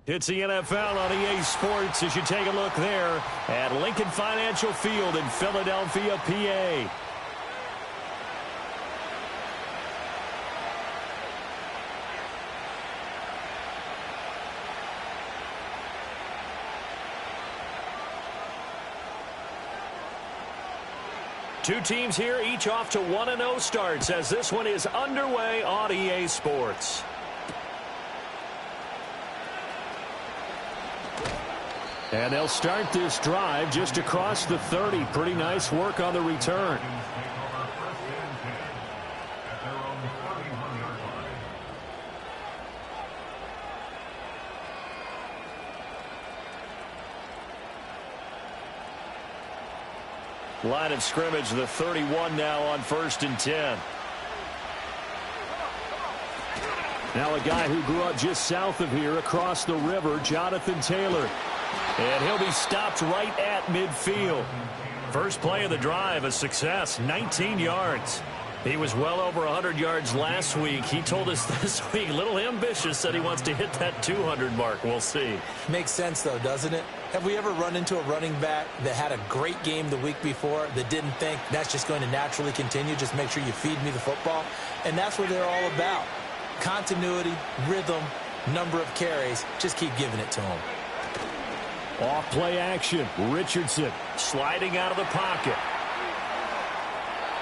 It's the NFL on EA Sports as you take a look there at Lincoln Financial Field in Philadelphia, PA. Two teams here, each off to 1-0 starts as this one is underway on EA Sports. And they'll start this drive just across the 30. Pretty nice work on the return. Line of scrimmage, the 31 now on 1st and 10. Now a guy who grew up just south of here across the river, Jonathan Taylor. And he'll be stopped right at midfield. First play of the drive, a success, 19 yards. He was well over 100 yards last week. He told us this week, a little ambitious, said he wants to hit that 200 mark. We'll see. Makes sense, though, doesn't it? Have we ever run into a running back that had a great game the week before that didn't think that's just going to naturally continue? Just make sure you feed me the football. And that's what they're all about. Continuity, rhythm, number of carries. Just keep giving it to him. Off play action. Richardson sliding out of the pocket.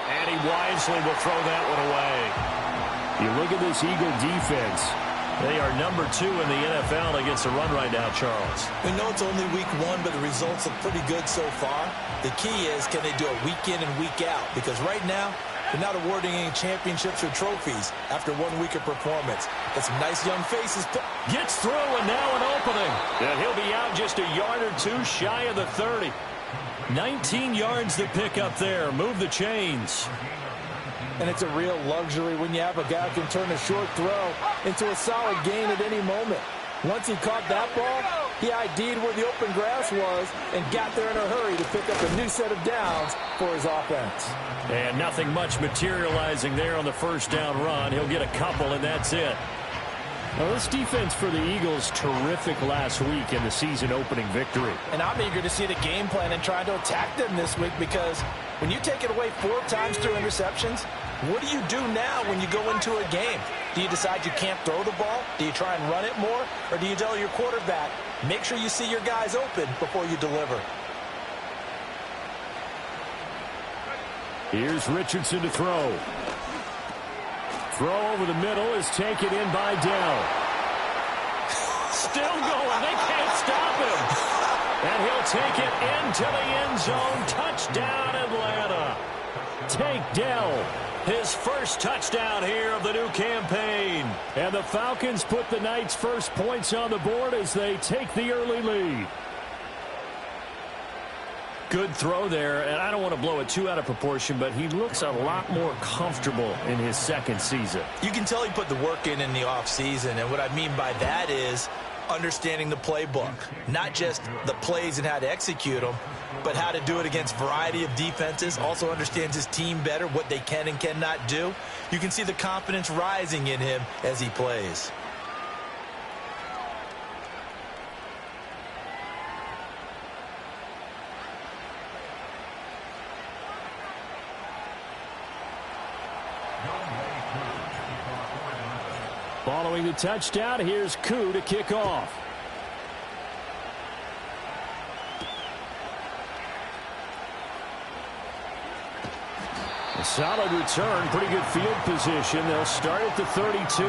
And he wisely will throw that one away. You look at this Eagle defense. They are number 2 in the NFL against the run right now, Charles. We know it's only week 1, but the results look pretty good so far. The key is, can they do it week in and week out? Because right now, they're not awarding any championships or trophies after 1 week of performance. Got some nice young faces. Gets through, and now an opening. And he'll be out just a yard or 2 shy of the 30. 19 yards to pick up there. Move the chains. And it's a real luxury when you have a guy who can turn a short throw into a solid gain at any moment. Once he caught that ball, he ID'd where the open grass was and got there in a hurry to pick up a new set of downs for his offense. And nothing much materializing there on the first down run. He'll get a couple, and that's it. Well, this defense for the Eagles, terrific last week in the season-opening victory. And I'm eager to see the game plan and try to attack them this week, because when you take it away 4 times through interceptions, what do you do now when you go into a game? Do you decide you can't throw the ball? Do you try and run it more? Or do you tell your quarterback, make sure you see your guys open before you deliver? Here's Richardson to throw. Throw over the middle is taken in by Dell. Still going. They can't stop him. And he'll take it into the end zone. Touchdown, Atlanta. Tank Dell. His first touchdown here of the new campaign. And the Falcons put the Knights' first points on the board as they take the early lead. Good throw there, and I don't want to blow it too out of proportion, but he looks a lot more comfortable in his second season. You can tell he put the work in the offseason, and what I mean by that is understanding the playbook. Not just the plays and how to execute them, but how to do it against a variety of defenses. Also understands his team better, what they can and cannot do. You can see the confidence rising in him as he plays. Following the touchdown, here's Koo to kick off. A solid return, pretty good field position. They'll start at the 32.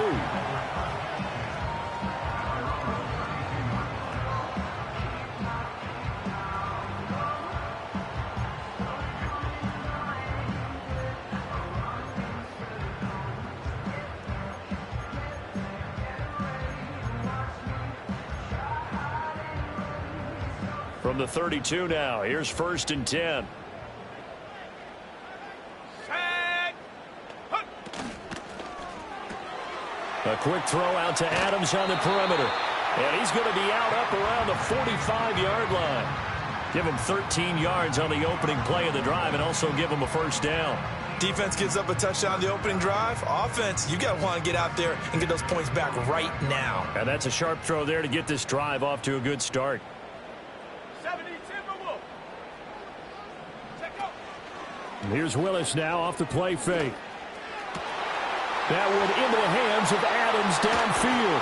From the 32 now, here's 1st and 10. A quick throw out to Adams on the perimeter. And he's going to be out up around the 45-yard line. Give him 13 yards on the opening play of the drive and also give him a first down. Defense gives up a touchdown the opening drive. Offense, you got to want to get out there and get those points back right now. And that's a sharp throw there to get this drive off to a good start. And here's Willis now off the play fake. That one into the hands of Adams downfield.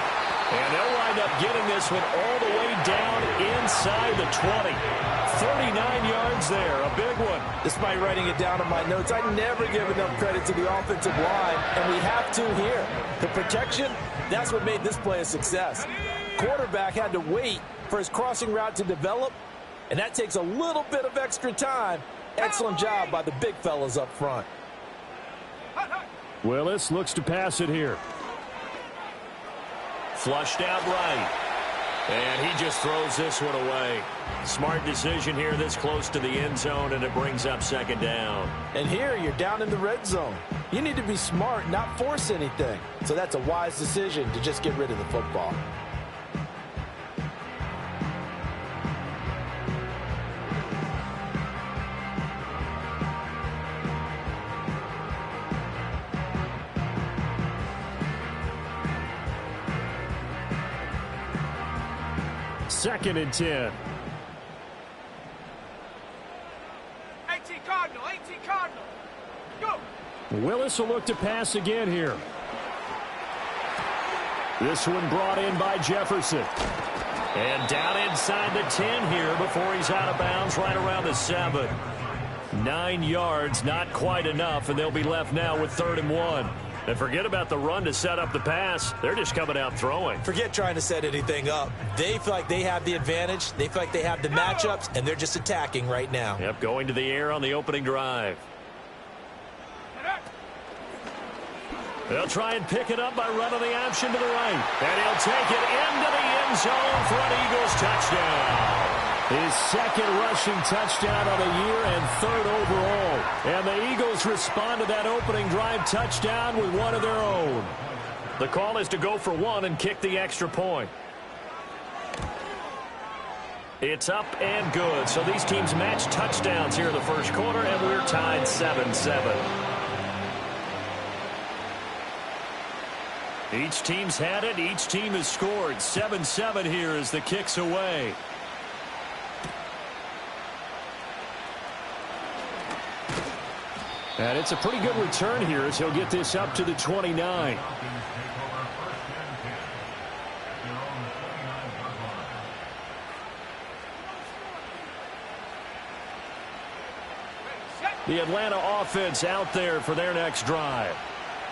And they'll wind up getting this one all the way down inside the 20. 39 yards there, a big one. Despite writing it down on my notes, I never give enough credit to the offensive line, and we have to here. The protection, that's what made this play a success. Quarterback had to wait for his crossing route to develop, and that takes a little bit of extra time. Excellent job by the big fellas up front. Willis looks to pass it here. Flushed out right. And he just throws this one away. Smart decision here this close to the end zone, and it brings up second down. And here you're down in the red zone. You need to be smart, not force anything. So that's a wise decision to just get rid of the football. Second and 10. 18 Cardinal, go! Willis will look to pass again here. This one brought in by Jefferson. And down inside the 10 here before he's out of bounds right around the 7. 9 yards, not quite enough, and they'll be left now with 3rd and 1. And forget about the run to set up the pass. They're just coming out throwing. Forget trying to set anything up. They feel like they have the advantage. They feel like they have the matchups, and they're just attacking right now. Yep, going to the air on the opening drive. They'll try and pick it up by running the option to the right. And he'll take it into the end zone for an Eagles touchdown. His second rushing touchdown of the year and 3rd overall. And the Eagles respond to that opening drive touchdown with one of their own. The call is to go for one and kick the extra point. It's up and good. So these teams match touchdowns here in the first quarter, and we're tied 7-7. Each team's had it. Each team has scored. 7-7 here as the kick's away. And it's a pretty good return here as he'll get this up to the 29. The Atlanta offense out there for their next drive.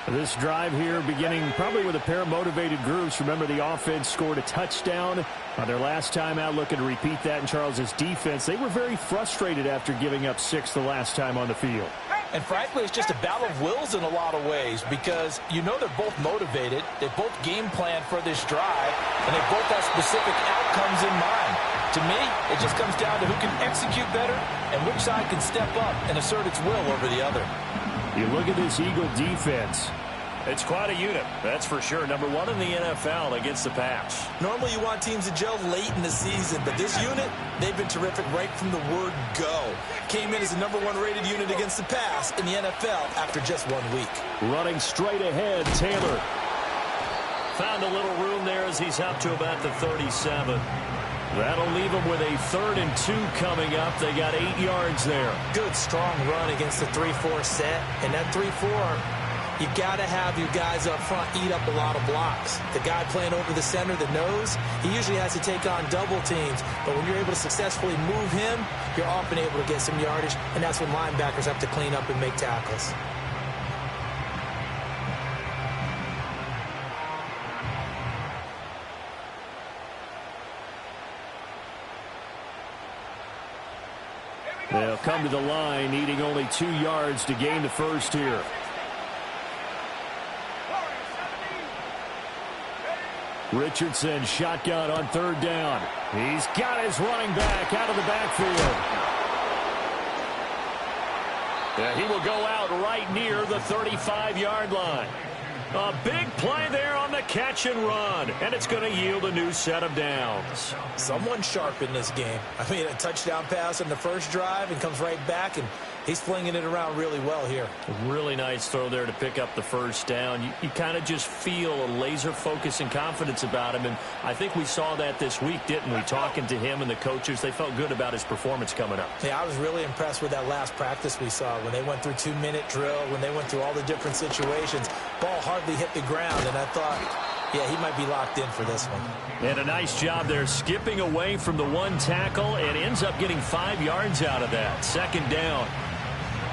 This drive here beginning probably with a pair of motivated groups. Remember, the offense scored a touchdown on their last time out, looking to repeat that in Charles's defense. They were very frustrated after giving up 6 the last time on the field. And frankly, it's just a battle of wills in a lot of ways because you know they're both motivated. They both game plan for this drive, and they both have specific outcomes in mind. To me, it just comes down to who can execute better and which side can step up and assert its will over the other. You look at this Eagle defense. It's quite a unit, that's for sure. Number 1 in the NFL against the pass. Normally you want teams to gel late in the season, but this unit, they've been terrific right from the word go. Came in as the number 1 rated unit against the pass in the NFL after just 1 week. Running straight ahead, Taylor. Found a little room there as he's up to about the 37. That'll leave them with a 3rd and 2 coming up. They got 8 yards there. Good, strong run against the 3-4 set. And that 3-4, you've got to have your guys up front eat up a lot of blocks. The guy playing over the center, the nose, he usually has to take on double teams. But when you're able to successfully move him, you're often able to get some yardage. And that's when linebackers have to clean up and make tackles. They'll come to the line, needing only 2 yards to gain the first here. Richardson shotgun on 3rd down. He's got his running back out of the backfield. Yeah, he will go out right near the 35-yard line. A big play there on the catch and run, and it's going to yield a new set of downs. Someone sharp in this game. I mean, a touchdown pass on the first drive and comes right back and He's flinging it around really well here. A really nice throw there to pick up the first down. You kind of just feel a laser focus and confidence about him, and I think we saw that this week, didn't we? Talking to him and the coaches, they felt good about his performance coming up. Yeah, I was really impressed with that last practice we saw when they went through 2-minute drill, when they went through all the different situations. Ball hardly hit the ground, and I thought, yeah, he might be locked in for this one. And a nice job there skipping away from the one tackle and ends up getting 5 yards out of that. Second down.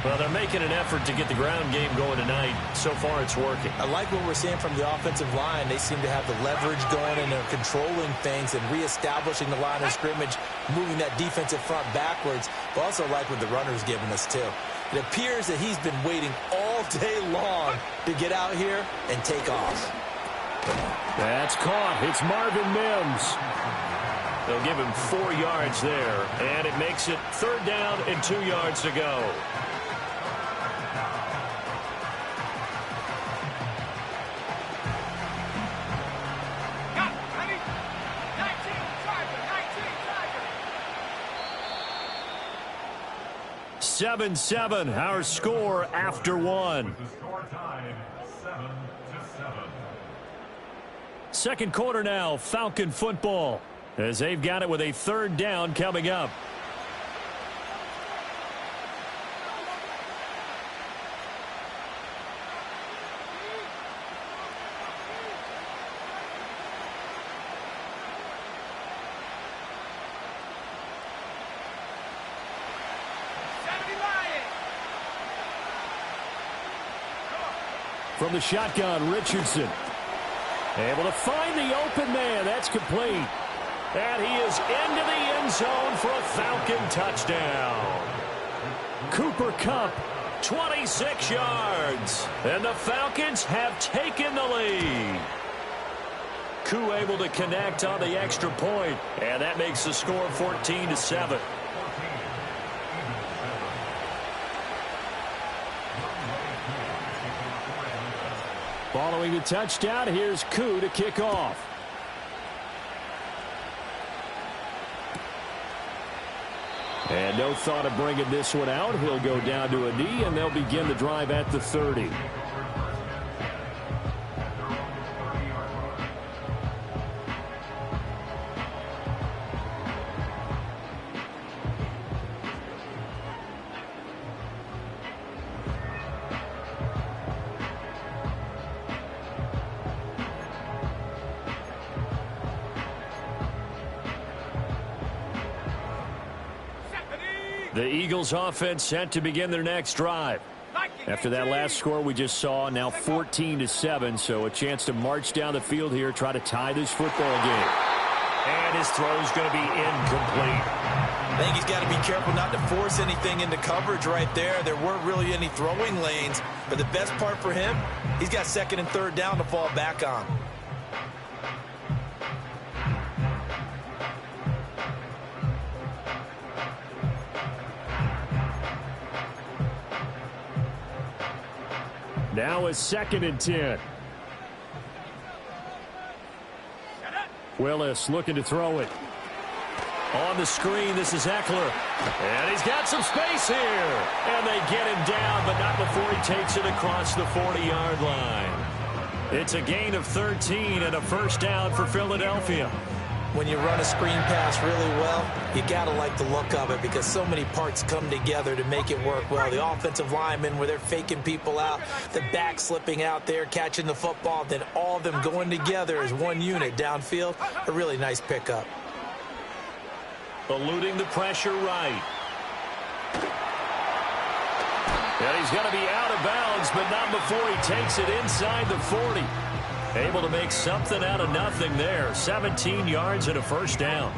Well, they're making an effort to get the ground game going tonight. So far, it's working. I like what we're seeing from the offensive line. They seem to have the leverage going, and they're controlling things and reestablishing the line of scrimmage, moving that defensive front backwards. But also like what the runner's giving us, too. It appears that he's been waiting all day long to get out here and take off. That's caught. It's Marvin Mims. They'll give him 4 yards there, and it makes it 3rd down and 2 yards to go. Got it. Ready? 19, Tiger. 19, Tiger. 7-7, our score after one. Second quarter now, Falcon football, as they've got it with a 3rd down coming up. From the shotgun, Richardson. Able to find the open man. That's complete. And he is into the end zone for a Falcon touchdown. Cooper Kupp, 26 yards. And the Falcons have taken the lead. Koo able to connect on the extra point. And that makes the score 14-7. Following the touchdown, here's Koo to kick off. And no thought of bringing this one out. He'll go down to a knee, and they'll begin the drive at the 30. The Eagles offense set to begin their next drive. After that last score we just saw, now 14-7, so a chance to march down the field here, try to tie this football game. And his throw is going to be incomplete. I think he's got to be careful not to force anything into coverage right there. There weren't really any throwing lanes, but the best part for him, he's got 2nd and 3rd down to fall back on. Now a 2nd and 10. Willis looking to throw it. On the screen, this is Eckler. And he's got some space here. And they get him down, but not before he takes it across the 40-yard line. It's a gain of 13 and a 1st down for Philadelphia. When you run a screen pass really well, you got to like the look of it because so many parts come together to make it work well. The offensive linemen, where they're faking people out, the back slipping out there, catching the football, then all of them going together as one unit downfield. A really nice pickup. Eluding the pressure right. And he's going to be out of bounds, but not before he takes it inside the 40. Able to make something out of nothing there. 17 yards and a 1st down.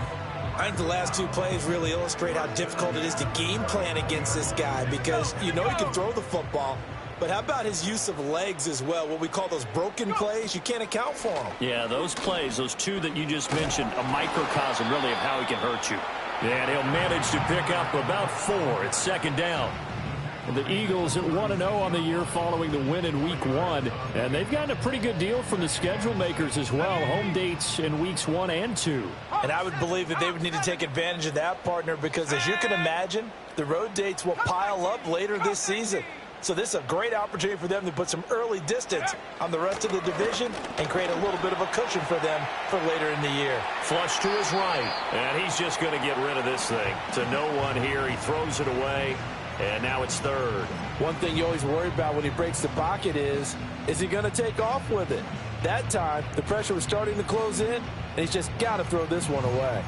I think the last 2 plays really illustrate how difficult it is to game plan against this guy because you know he can throw the football. But how about his use of legs as well? What we call those broken plays, you can't account for them. Yeah, those plays, those 2 that you just mentioned, a microcosm really of how he can hurt you. And he'll manage to pick up about 4. It's 2nd down. The Eagles at 1-0 on the year following the win in Week 1. And they've gotten a pretty good deal from the schedule makers as well. Home dates in Weeks 1 and 2. And I would believe that they would need to take advantage of that, partner, because as you can imagine, the road dates will pile up later this season. So this is a great opportunity for them to put some early distance on the rest of the division and create a little bit of a cushion for them for later in the year. Flush to his right, and he's just going to get rid of this thing. To no one here, he throws it away, and now it's third. One thing you always worry about when he breaks the pocket is he going to take off with it? That time, the pressure was starting to close in, and he's just got to throw this one away.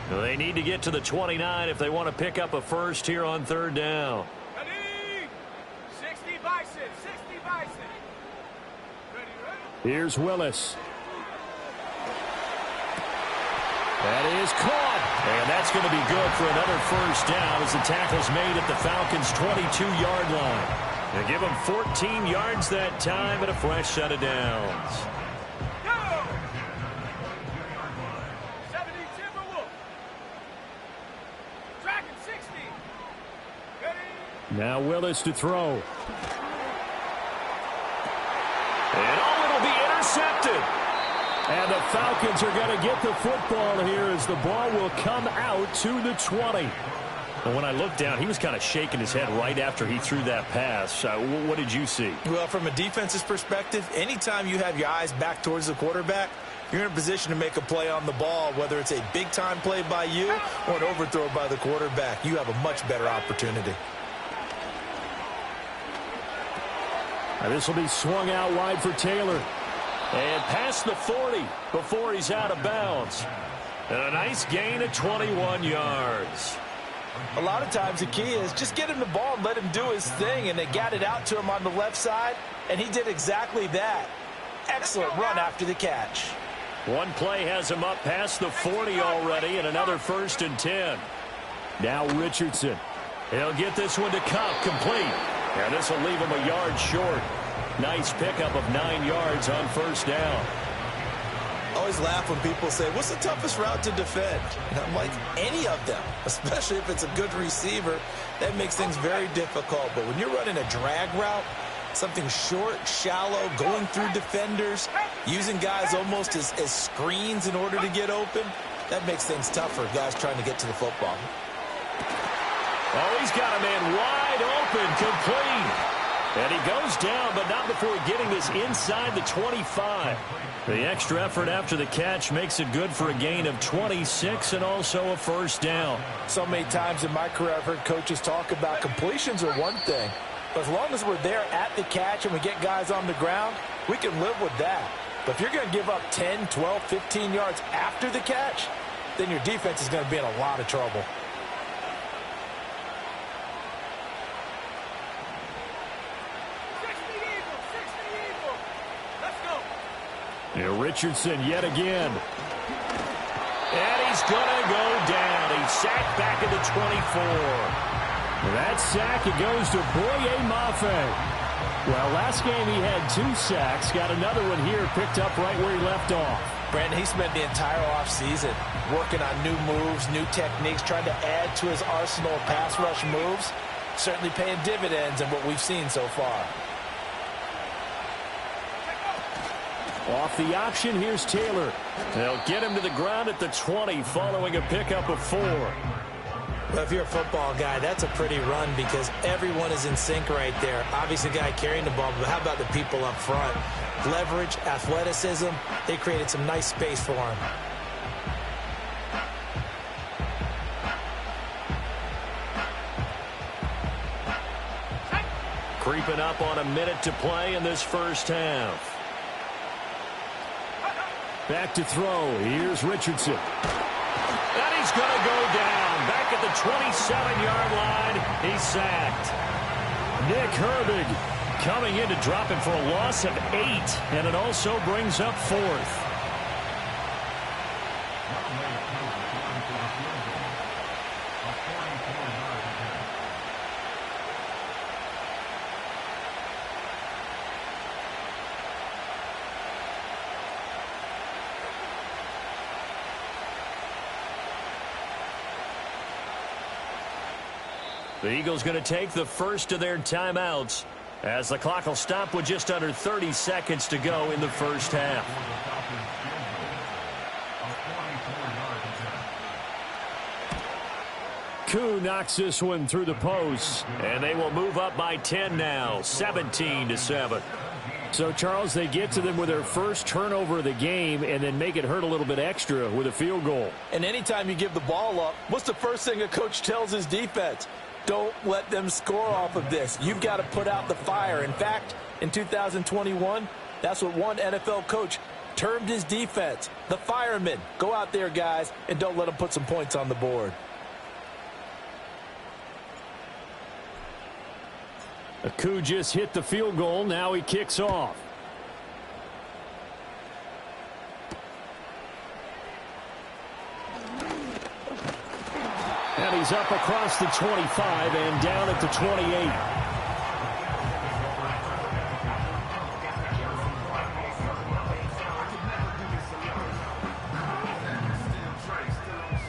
They need to get to the 29 if they want to pick up a first here on third down. Ready? 60 Bison, 60 Bison. Ready, ready? Here's Willis. That is caught. And that's going to be good for another first down as the tackle's made at the Falcons' 22-yard line. They give them 14 yards that time and a fresh set of downs. Now Willis to throw. And it'll be intercepted. And the Falcons are going to get the football here as the ball will come out to the 20. And when I looked down, he was kind of shaking his head right after he threw that pass. What did you see? Well, from a defense's perspective, anytime you have your eyes back towards the quarterback, you're in a position to make a play on the ball, whether it's a big-time play by you or an overthrow by the quarterback. You have a much better opportunity. This will be swung out wide for Taylor. And past the 40 before he's out of bounds. And a nice gain of 21 yards. A lot of times the key is just get him the ball and let him do his thing. And they got it out to him on the left side. And he did exactly that. Excellent run after the catch. One play has him up past the 40 already. And another 1st and 10. Now Richardson. He'll get this one to Kupp, complete. And this will leave him a yard short. Nice pickup of 9 yards on first down. I always laugh when people say, what's the toughest route to defend? And I'm like, any of them, especially if it's a good receiver. That makes things very difficult. But when you're running a drag route, something short, shallow, going through defenders, using guys almost as screens in order to get open, that makes things tough for guys trying to get to the football. Oh, he's got a man wide open, complete. And he goes down, but not before getting this inside the 25. The extra effort after the catch makes it good for a gain of 26 and also a first down. So many times in my career I've heard coaches talk about completions are one thing. But as long as we're there at the catch and we get guys on the ground, we can live with that. But if you're going to give up 10, 12, 15 yards after the catch, then your defense is going to be in a lot of trouble. And Richardson yet again. And he's going to go down. He's sacked back at the 24. That sack, it goes to Boye Mafe. Well, last game he had 2 sacks. Got another one here picked up right where he left off. Brandon, he spent the entire offseason working on new moves, new techniques, trying to add to his arsenal of pass rush moves. Certainly paying dividends in what we've seen so far. Off the option, here's Taylor. They'll get him to the ground at the 20 following a pickup of 4. Well, if you're a football guy, that's a pretty run because everyone is in sync right there. Obviously, the guy carrying the ball, but how about the people up front? Leverage, athleticism, they created some nice space for him. Creeping up on a minute to play in this first half. Back to throw. Here's Richardson. And he's going to go down. Back at the 27-yard line. He's sacked. Nick Herbig coming in to drop him for a loss of 8. And it also brings up 4th. The Eagles going to take the first of their timeouts as the clock will stop with just under 30 seconds to go in the first half. Koo knocks this one through the post, and they will move up by 10 now, 17-7. So, Charles, they get to them with their first turnover of the game and then make it hurt a little bit extra with a field goal. And anytime you give the ball up, what's the first thing a coach tells his defense? Don't let them score off of this. You've got to put out the fire. In fact, in 2021, that's what one NFL coach termed his defense, the firemen. Go out there, guys, and don't let them put some points on the board. Koo just hit the field goal. Now he kicks off. And he's up across the 25 and down at the 28.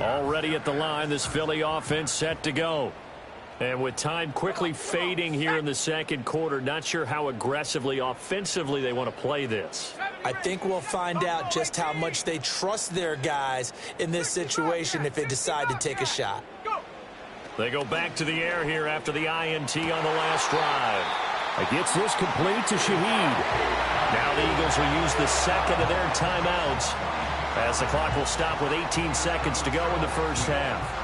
Already at the line, this Philly offense set to go. And with time quickly fading here in the second quarter, not sure how aggressively, offensively they want to play this. I think we'll find out just how much they trust their guys in this situation if they decide to take a shot. They go back to the air here after the INT on the last drive. It gets this complete to Shaheed. Now the Eagles will use the second of their timeouts as the clock will stop with 18 seconds to go in the first half.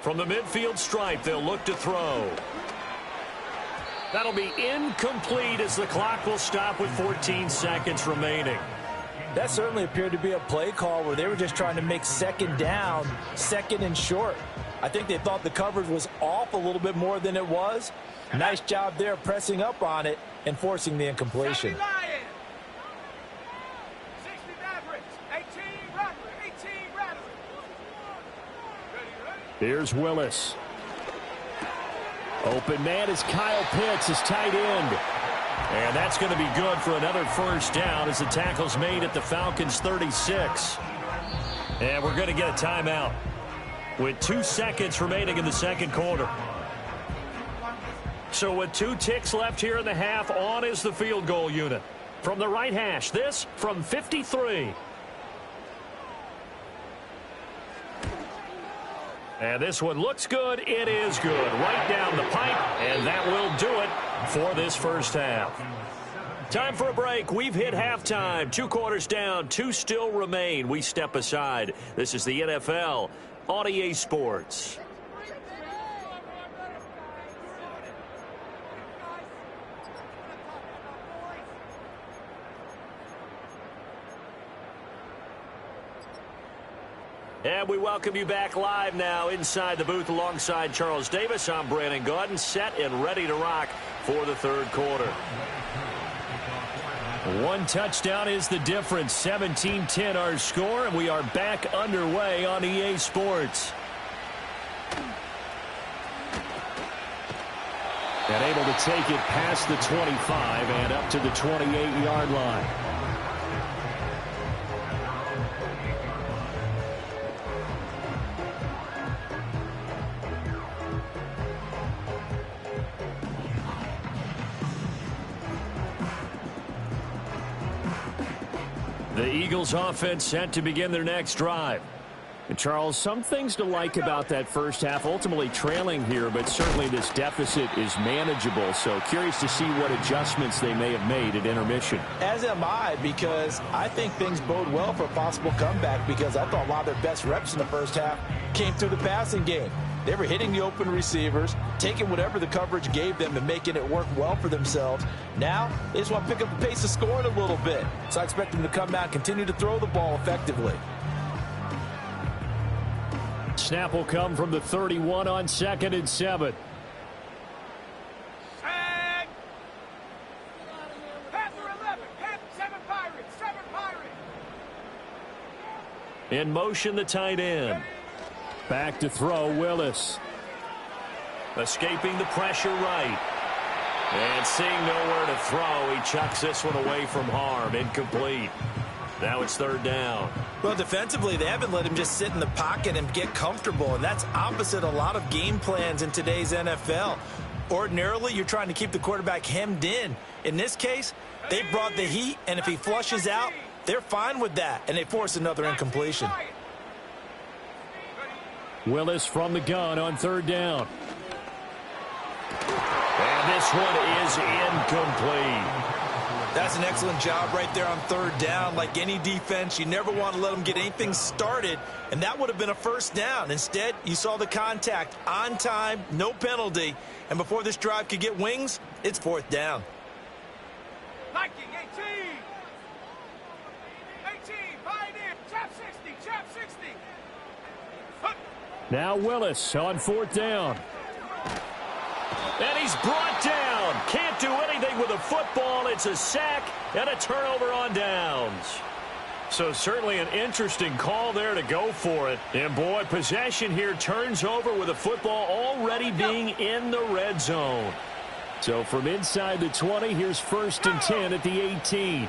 From the midfield stripe, they'll look to throw. That'll be incomplete as the clock will stop with 14 seconds remaining. That certainly appeared to be a play call where they were just trying to make second down, second and short. I think they thought the coverage was off a little bit more than it was. Nice job there pressing up on it and forcing the incompletion. Here's Willis. Open man is Kyle Pitts, his tight end. And that's going to be good for another first down as the tackle's made at the Falcons' 36. And we're going to get a timeout with 2 seconds remaining in the second quarter. So with 2 ticks left here in the half, on is the field goal unit. From the right hash, this from 53. And this one looks good. It is good. Right down the pipe, and that will do it for this first half. Time for a break. We've hit halftime. 2 quarters down, 2 still remain. We step aside. This is the NFL on EA Sports. And we welcome you back live now inside the booth alongside Charles Davis. I'm Brandon Gaudin, set and ready to rock for the third quarter. 1 touchdown is the difference. 17-10 our score, and we are back underway on EA Sports. And able to take it past the 25 and up to the 28-yard line. The Eagles offense set to begin their next drive. And Charles, some things to like about that first half. Ultimately trailing here, but certainly this deficit is manageable. So curious to see what adjustments they may have made at intermission. As am I, because I think things bode well for a possible comeback, because I thought a lot of their best reps in the first half came through the passing game. They were hitting the open receivers, taking whatever the coverage gave them and making it work well for themselves. Now, they just want to pick up the pace of scoring a little bit. So I expect them to come out and continue to throw the ball effectively. Snap will come from the 31 on 2nd and 7. In motion, the tight end. Back to throw, Willis. Escaping the pressure right. And seeing nowhere to throw, he chucks this one away from harm. Incomplete. Now it's third down. Well, defensively, they haven't let him just sit in the pocket and get comfortable, and that's opposite a lot of game plans in today's NFL. Ordinarily, you're trying to keep the quarterback hemmed in. In this case, they brought the heat, and if he flushes out, they're fine with that, and they force another incompletion. Willis from the gun on third down. And this one is incomplete. That's an excellent job right there on third down. Like any defense, you never want to let them get anything started, and that would have been a first down. Instead, you saw the contact on time, no penalty, and before this drive could get wings, it's fourth down. Liking 18, pioneer, chap 60. Now Willis on fourth down. And he's brought down. Can't do anything with a football. It's a sack and a turnover on downs. So certainly an interesting call there to go for it. And boy, possession here turns over with the football already being in the red zone. So from inside the 20, here's first and 10 at the 18.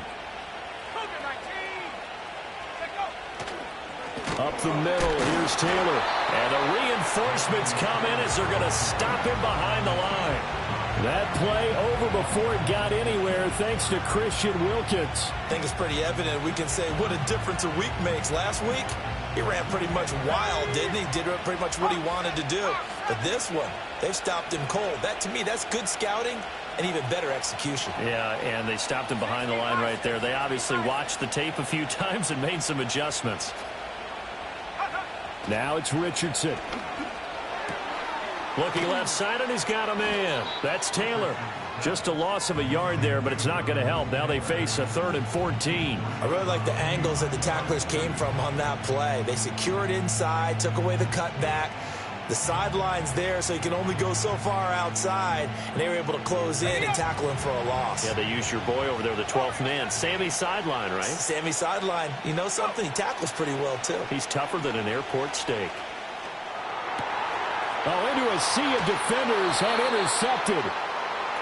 Up the middle, here's Taylor. And the reinforcements come in as they're going to stop him behind the line. That play over before it got anywhere thanks to Christian Wilkins. I think it's pretty evident. We can say what a difference a week makes. Last week, he ran pretty much wild, didn't he? Did pretty much what he wanted to do. But this one, they've stopped him cold. That, to me, that's good scouting and even better execution. Yeah, and they stopped him behind the line right there. They obviously watched the tape a few times and made some adjustments. Now it's Richardson. Looking left side, and he's got a man. That's Taylor. Just a loss of a yard there, but it's not going to help. Now they face a 3rd and 14. I really like the angles that the tacklers came from on that play. They secured inside, took away the cutback. The sideline's there, so he can only go so far outside, and they were able to close in and tackle him for a loss. Yeah, they used your boy over there, the 12th man. Sammy Sideline, right? Sammy Sideline. You know something? He tackles pretty well, too. He's tougher than an airport steak. Oh, into a sea of defenders and intercepted.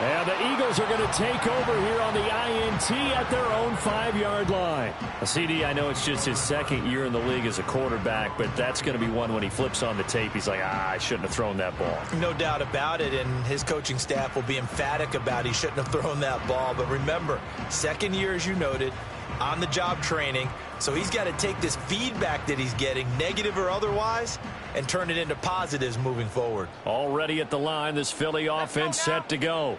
And the Eagles are going to take over here on the INT at their own 5-yard line. CD, I know it's just his second year in the league as a quarterback, but that's going to be one when he flips on the tape. He's like, I shouldn't have thrown that ball. No doubt about it, and his coaching staff will be emphatic about he shouldn't have thrown that ball. But remember, second year, as you noted, on-the-job training, so he's got to take this feedback that he's getting, negative or otherwise, and turn it into positives moving forward. Already at the line, this Philly offense set to go.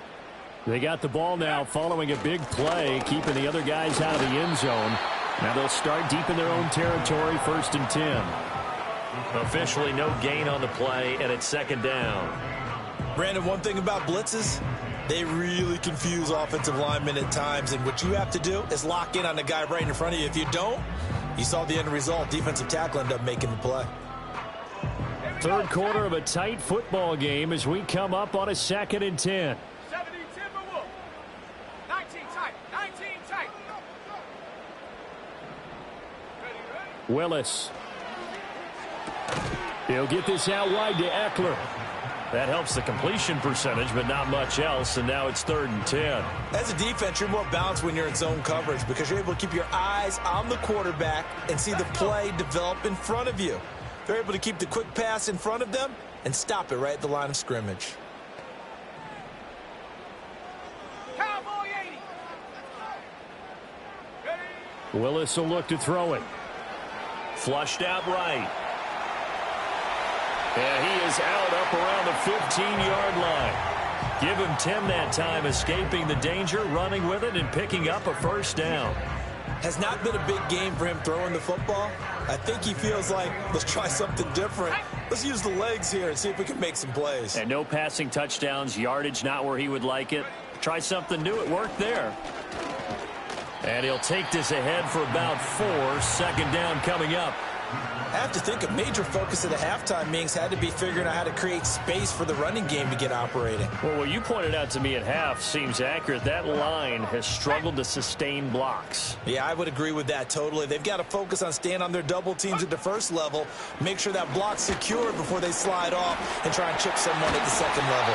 They got the ball now following a big play, keeping the other guys out of the end zone. Now they'll start deep in their own territory, 1st and 10. Officially no gain on the play, and it's 2nd down. Brandon, one thing about blitzes, they really confuse offensive linemen at times, and what you have to do is lock in on the guy right in front of you. If you don't, you saw the end result. Defensive tackle ended up making the play. Third quarter of a tight football game as we come up on a 2nd and 10. 70 Timberwolves. 19 tight. Ready. Willis. He'll get this out wide to Eckler. That helps the completion percentage, but not much else, and now it's 3rd and 10. As a defense, you're more balanced when you're in zone coverage because you're able to keep your eyes on the quarterback and see the play develop in front of you. They're able to keep the quick pass in front of them and stop it right at the line of scrimmage. Cowboy 80. Ready. Willis will look to throw it. Flushed out right. And he is out up around the 15-yard line. Give him 10 that time, escaping the danger, running with it, and picking up a 1st down. Has not been a big game for him throwing the football. I think he feels like, let's try something different. Let's use the legs here and see if we can make some plays. And no passing touchdowns, yardage not where he would like it. Try something new. It worked there. And he'll take this ahead for about 4. 2nd down coming up. I have to think a major focus of the halftime meetings had to be figuring out how to create space for the running game to get operating. Well, what you pointed out to me at half seems accurate. That line has struggled to sustain blocks. Yeah, I would agree with that totally. They've got to focus on staying on their double teams at the first level, make sure that block's secure before they slide off and try and chip someone at the second level.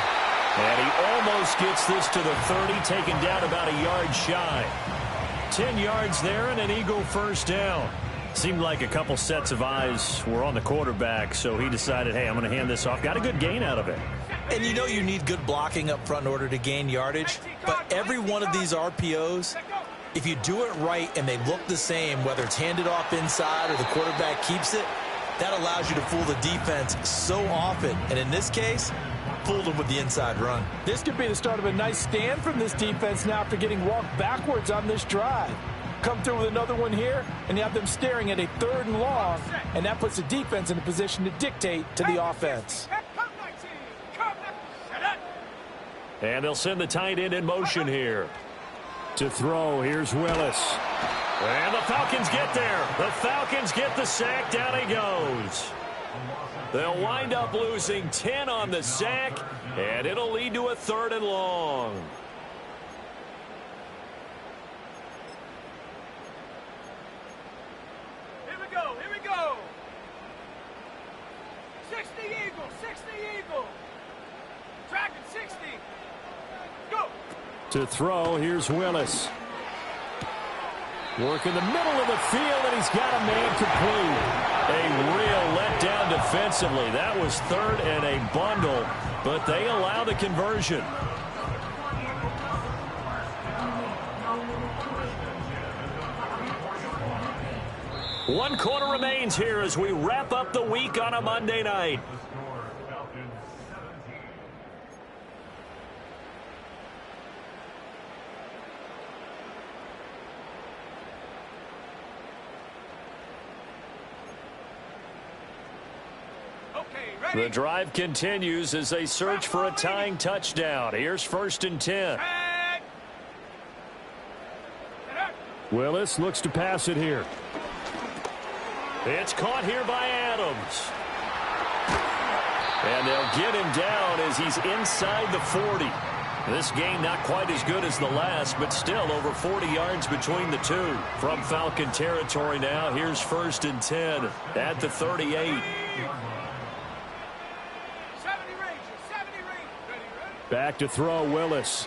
And he almost gets this to the 30, taken down about a yard shy. 10 yards there and an Eagle first down. Seemed like a couple sets of eyes were on the quarterback, so he decided, hey, I'm going to hand this off. Got a good gain out of it. And you know you need good blocking up front in order to gain yardage, but every one of these RPOs, if you do it right and they look the same, whether it's handed off inside or the quarterback keeps it, that allows you to fool the defense so often. And in this case, fooled them with the inside run. This could be the start of a nice stand from this defense now after getting walked backwards on this drive. Come through with another one here, and you have them staring at a 3rd and long, and that puts the defense in a position to dictate to the offense. And they'll send the tight end in motion here. To throw, here's Willis. And the Falcons get there. The Falcons get the sack. Down he goes. They'll wind up losing 10 on the sack, and it'll lead to a 3rd and long. Here we go. 60 Eagle. Dragon 60. Go. To throw, here's Willis. Work in the middle of the field, and he's got a man complete. A real letdown defensively. That was 3rd and a bundle, but they allow the conversion. One quarter remains here as we wrap up the week on a Monday night. The drive continues as they search for a tying touchdown. Here's 1st and 10. Willis looks to pass it here. It's caught here by Adams. And they'll get him down as he's inside the 40. This game not quite as good as the last, but still over 40 yards between the two. From Falcon territory now, here's 1st and 10 at the 38. Back to throw, Willis.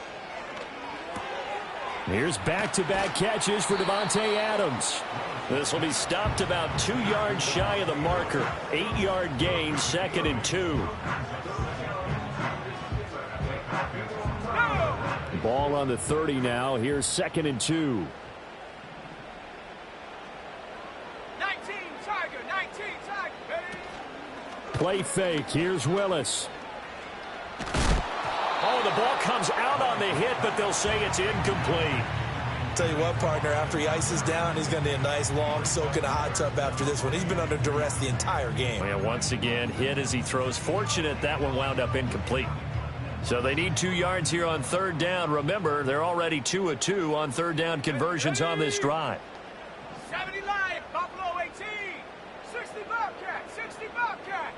Here's back-to-back catches for Davante Adams. This will be stopped about 2 yards shy of the marker. 8-yard gain, 2nd and 2. Ball on the 30 now. Here's 2nd and 2. 19 Tiger. Play fake. Here's Willis. Oh, the ball comes out on the hit, but they'll say it's incomplete. Tell you what, partner, after he ices down, he's going to need a nice long soak in a hot tub after this one. He's been under duress the entire game. Well, once again, hit as he throws. Fortunate that one wound up incomplete. So they need 2 yards here on 3rd down. Remember, they're already 2 of 2 on 3rd down conversions on this drive. 70 Lion, Buffalo 18. 60 Bobcat, 60 Bobcat.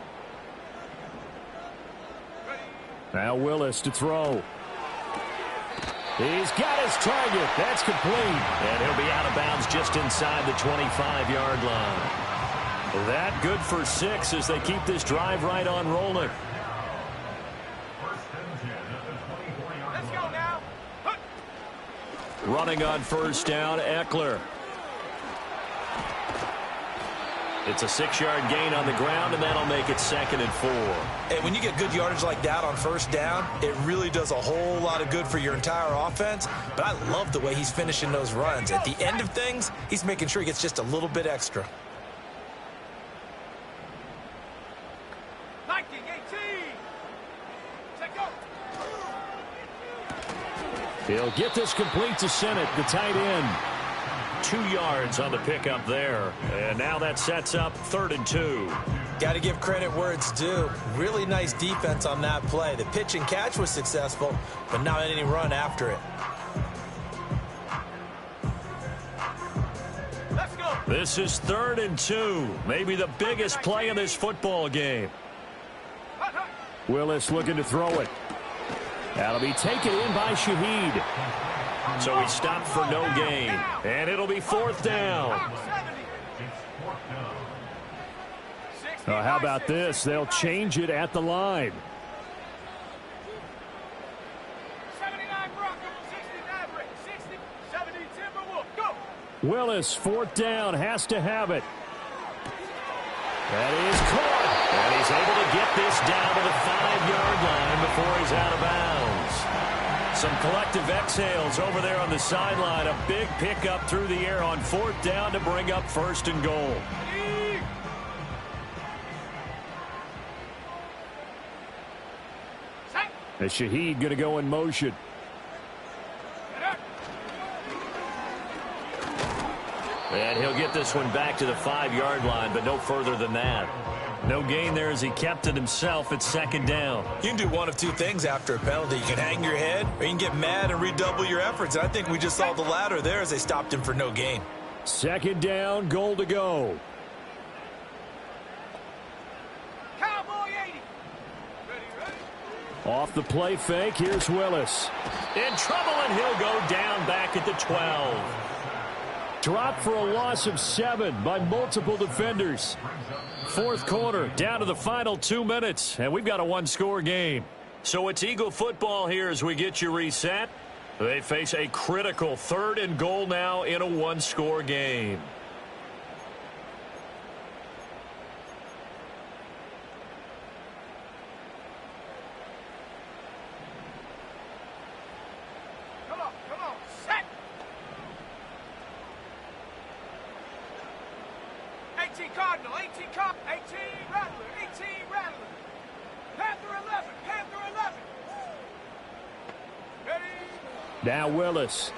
Now Willis to throw. He's got his target. That's complete. And he'll be out of bounds just inside the 25-yard line. That good for 6 as they keep this drive right on rolling. Let's go now. Running on 1st down, Eckler. It's a 6-yard gain on the ground, and that'll make it 2nd and 4. And when you get good yardage like that on 1st down, it really does a whole lot of good for your entire offense. But I love the way he's finishing those runs. At the end of things, he's making sure he gets just a little bit extra. 19, 18. Take go. He'll get this complete to Sennett, the tight end. 2 yards on the pickup there. And now that sets up 3rd and 2. Got to give credit where it's due. Really nice defense on that play. The pitch and catch was successful, but not any run after it. Let's go. This is 3rd and 2. Maybe the biggest play of this football game. Willis looking to throw it. That'll be taken in by Shaheed. So he stopped for no gain. And it'll be 4th down. How about this? They'll change it at the line. Willis, fourth down, has to have it. That is caught. And he's able to get this down to the 5-yard line before he's out of bounds. Some collective exhales over there on the sideline. A big pickup through the air on fourth down to bring up first and goal. And Shaheed going to go in motion. And he'll get this one back to the 5-yard line, but no further than that. No gain there as he kept it himself at second down. You can do one of two things after a penalty. You can hang your head, or you can get mad and redouble your efforts. And I think we just saw the latter there as they stopped him for no gain. Second down, goal to go. Cowboy 80. Ready. Off the play fake, here's Willis. In trouble, and he'll go down back at the 12. Dropped for a loss of 7 by multiple defenders. Fourth quarter, down to the final 2 minutes, and we've got a one-score game. So it's Eagle football here as we get you reset. They face a critical 3rd and goal now in a one-score game. Come on, set. 18 Cardinal, 18 Rattler, 18 Rattler. Panther 11, Panther 11. Ready? Now Willis.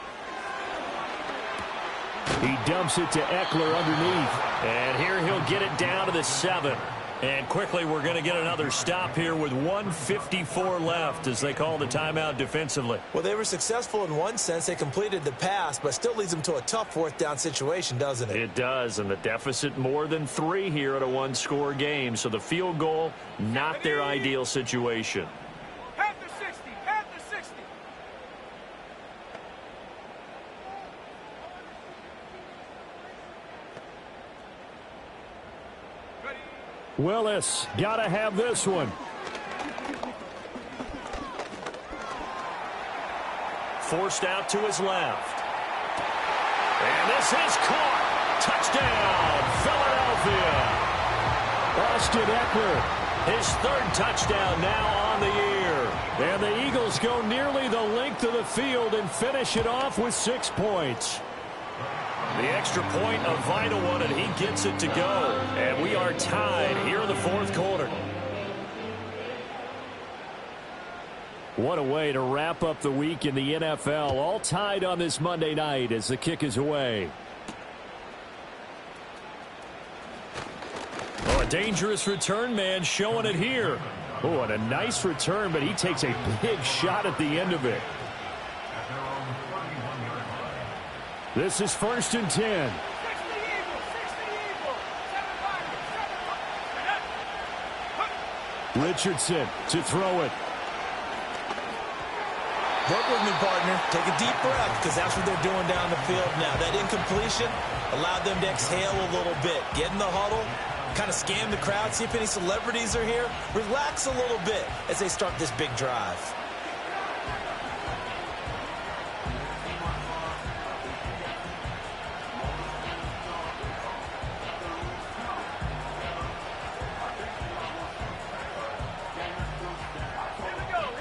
He dumps it to Eckler underneath. And here he'll get it down to the 7. And quickly we're going to get another stop here with 1:54 left as they call the timeout defensively. Well, they were successful in one sense. They completed the pass, but still leads them to a tough fourth down situation, doesn't it? It does, and the deficit more than 3 here at a one-score game. So the field goal, not their ideal situation. Panther 60, Panther 60. Ready? Willis, got to have this one. Forced out to his left. And this is caught. Touchdown, Philadelphia. Austin Eckler, his 3rd touchdown now on the year. And the Eagles go nearly the length of the field and finish it off with 6 points. The extra point, a vital one, and he gets it to go. And we are tied here in the fourth quarter. What a way to wrap up the week in the NFL. All tied on this Monday night as the kick is away. Oh, a dangerous return man showing it here. Oh, and a nice return, but he takes a big shot at the end of it. This is 1st and 10. 60 Eagles, 60 Eagles. 7 Richardson to throw it. Work with me, partner. Take a deep breath, because that's what they're doing down the field now. That incompletion allowed them to exhale a little bit. Get in the huddle, kind of scan the crowd, see if any celebrities are here. Relax a little bit as they start this big drive.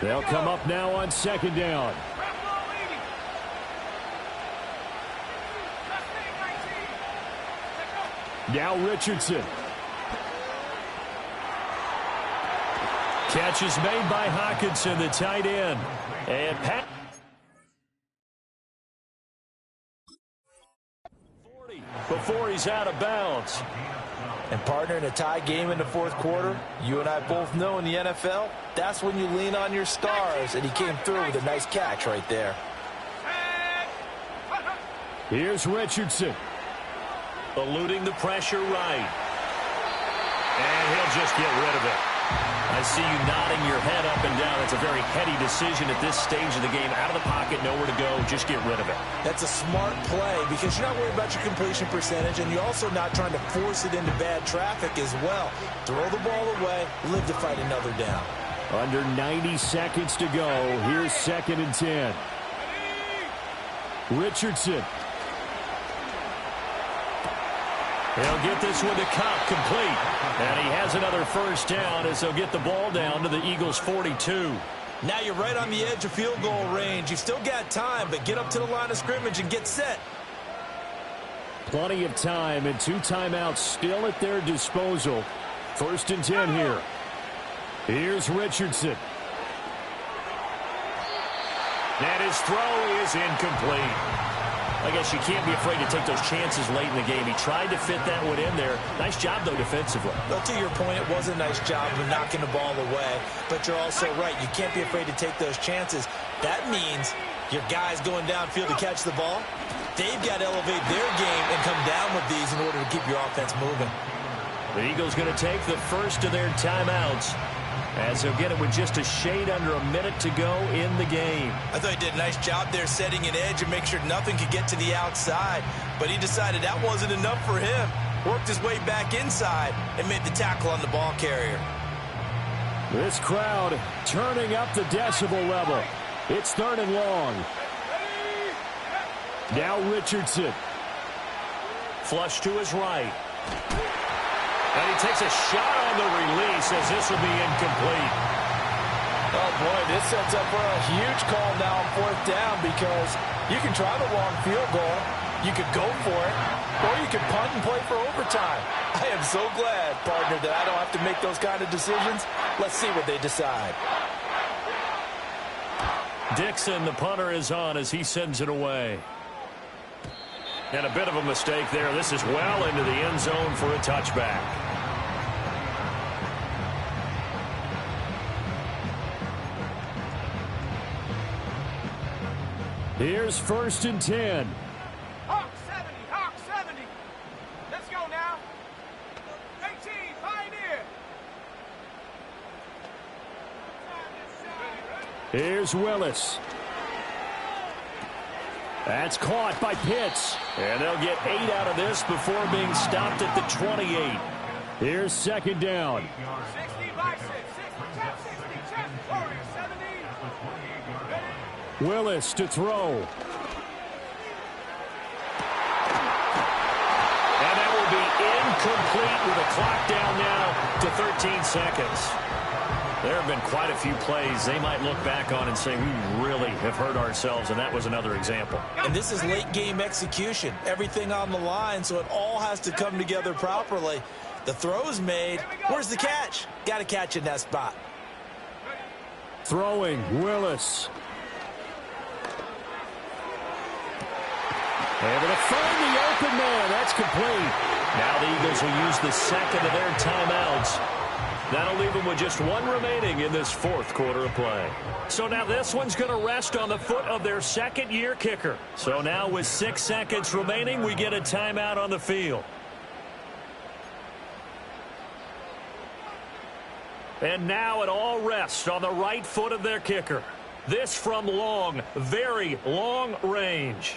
They'll come up now on 2nd down. Now Richardson. Catch is made by Hockenson, the tight end. And Pat. 40 before he's out of bounds. And partner, in a tie game in the fourth quarter, you and I both know in the NFL, that's when you lean on your stars, and he came through with a nice catch right there. Here's Richardson. Eluding the pressure right. And he'll just get rid of it. I see you nodding your head up and down. It's a very heady decision at this stage of the game. Out of the pocket, nowhere to go. Just get rid of it. That's a smart play because you're not worried about your completion percentage, and you're also not trying to force it into bad traffic as well. Throw the ball away, live to fight another down. Under 90 seconds to go. Here's 2nd and 10. Richardson. He'll get this one to Kupp, complete. And he has another first down as they'll get the ball down to the Eagles' 42. Now you're right on the edge of field goal range. You've still got time, but get up to the line of scrimmage and get set. Plenty of time and 2 timeouts still at their disposal. 1st and 10 here. Here's Richardson. And his throw is incomplete. I guess you can't be afraid to take those chances late in the game. He tried to fit that one in there. Nice job, though, defensively. Well, to your point, it was a nice job of knocking the ball away. But you're also right. You can't be afraid to take those chances. That means your guys going downfield to catch the ball, they've got to elevate their game and come down with these in order to keep your offense moving. The Eagles going to take the first of their timeouts as they'll get it with just a shade under a minute to go in the game. I thought he did a nice job there setting an edge and make sure nothing could get to the outside. But he decided that wasn't enough for him. Worked his way back inside and made the tackle on the ball carrier. This crowd turning up the decibel level. It's 3rd and long. Now Richardson. Flush to his right. And he takes a shot on the release as this will be incomplete. Oh, boy, this sets up for a huge call now on 4th down because you can try the long field goal, you could go for it, or you could punt and play for overtime. I am so glad, partner, that I don't have to make those kind of decisions. Let's see what they decide. Dixon, the punter, is on as he sends it away. And a bit of a mistake there. This is well into the end zone for a touchback. Here's 1st and 10. Hawk 70, Hawk 70. Let's go now. 18, Pioneer. Here's Willis. That's caught by Pitts. And they'll get 8 out of this before being stopped at the 28. Here's 2nd down. 60 by 6, 60, check, Warrior 70. Willis to throw. And that will be incomplete with a clock down now to 13 seconds. There have been quite a few plays they might look back on and say, we really have hurt ourselves, and that was another example. And this is late game execution. Everything on the line, so it all has to come together properly. The throw's made. Where's the catch? Got to catch in that spot. Throwing, Willis. Able to find the open man. That's complete. Now the Eagles will use the 2nd of their timeouts. That'll leave them with just 1 remaining in this 4th quarter of play. So now this one's going to rest on the foot of their 2nd-year kicker. So now with 6 seconds remaining, we get a timeout on the field. And now it all rests on the right foot of their kicker. This from long, very long range.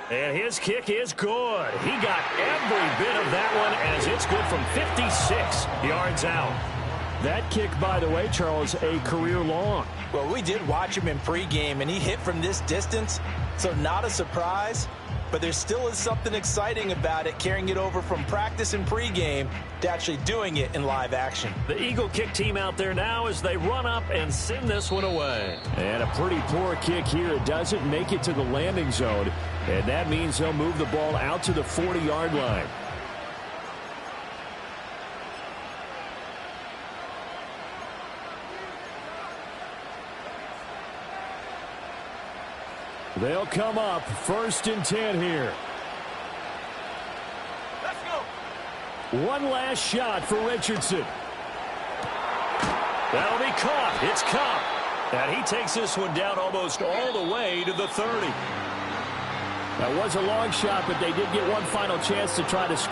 And his kick is good. He got every bit of that one as it's good from 56 yards out. That kick, by the way, Charles, a career long. Well, we did watch him in pregame, and he hit from this distance, so not a surprise. But there still is something exciting about it, carrying it over from practice and pregame to actually doing it in live action. The Eagle kick team out there now as they run up and send this one away. And a pretty poor kick here. It doesn't make it to the landing zone, and that means they'll move the ball out to the 40-yard line. They'll come up 1st and 10 here. Let's go. One last shot for Richardson. That'll be caught. It's Kupp. And he takes this one down almost all the way to the 30. That was a long shot, but they did get one final chance to try to score.